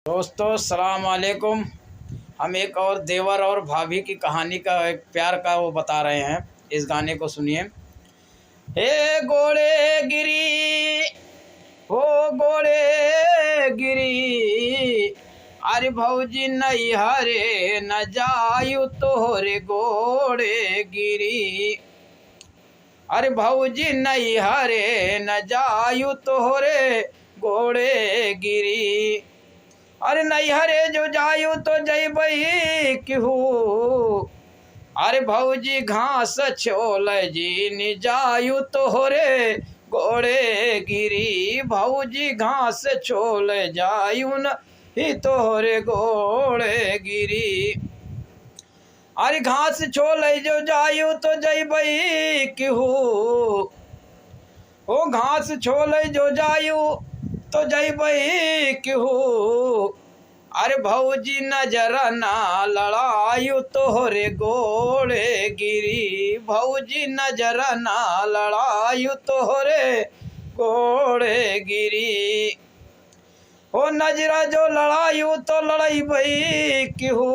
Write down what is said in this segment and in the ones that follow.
दोस्तों सलाम वालेकुम। हम एक और देवर और भाभी की कहानी का एक प्यार का वो बता रहे हैं। इस गाने को सुनिए। हे गोड़े गिरी, हो गोड़े गिरी, अरे भौजी नहीं हरे न जायु तोहरे गोड़े गिरी। अरे भौजी नहीं हरे न जायु तोहरे गोड़े गिरी। अरे नहीं हरे जो जायु तो जैबई केहू। अरे भौजी घास छोल जी नि जायु तोहरे गोड़े गिरी। भौजी घास छोल जायु न ही तोहरे गोड़े गिरी। अरे घास छोल जो जायु तो जैबई केहू। ओ घास छोल जो जायु तो जैबई केहू। अरे भौजी नजर ना लड़ायु तोहरे गोड़े गिरी। भौजी नजर ना लड़ायु तोहरे गोड़े गिरी। ओ नजरा जो लड़ायु तो लड़ाई केहू।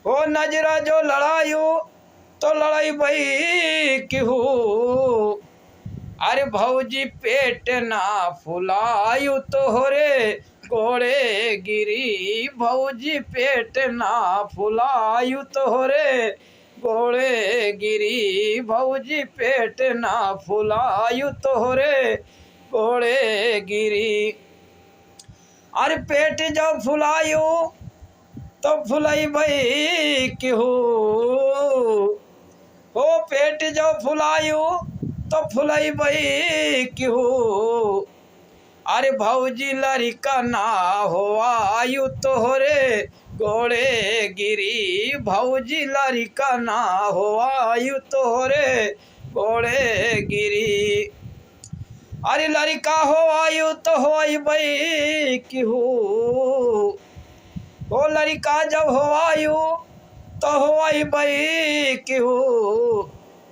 ओ नजरा जो लड़ायु तो लड़ाई केहू। अरे भौजी पेट ना फुलायु तोहरे गोड़े गिरी। भौजी पेट ना फुलायु तोहरे गोड़े गिरी। भौजी पेट ना फुलायु तोहरे गोड़े गिरी। अरे पेट जब फुलायु तो फुलैबई केहू। ओ पेट जब फुलायु तो फुलैबई केहू। अरे भौजी लड़का ना हो आयु तोहरे गोड़े गिरी। भौजी लड़का ना हो आयु तोहरे गोड़े गिरी। अरे लड़का हो आयु तो होइबई केहू। ओ लड़का जब हो आयु तो होइबई केहू।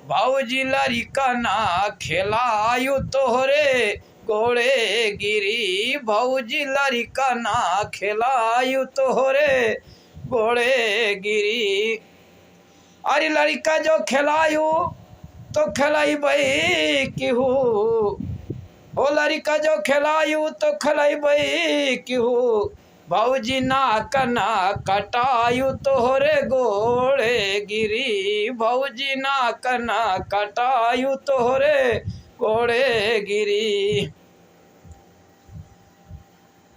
भौजी लड़का ना खिलायु तोहरे गोड़े गिरी। भौजी लड़का ना खिलायु तोहरे गोड़े गिरी। अरे लड़का जो खिलायु तो खिलाइबई केहू। ओ लड़का जो खिलायु तो खिलाइबई केहू। भौजी नाक ना कटायु तोहरे गोड़े गिरी। भौजी नाक ना कटायु तोहरे गोड़े गिरी।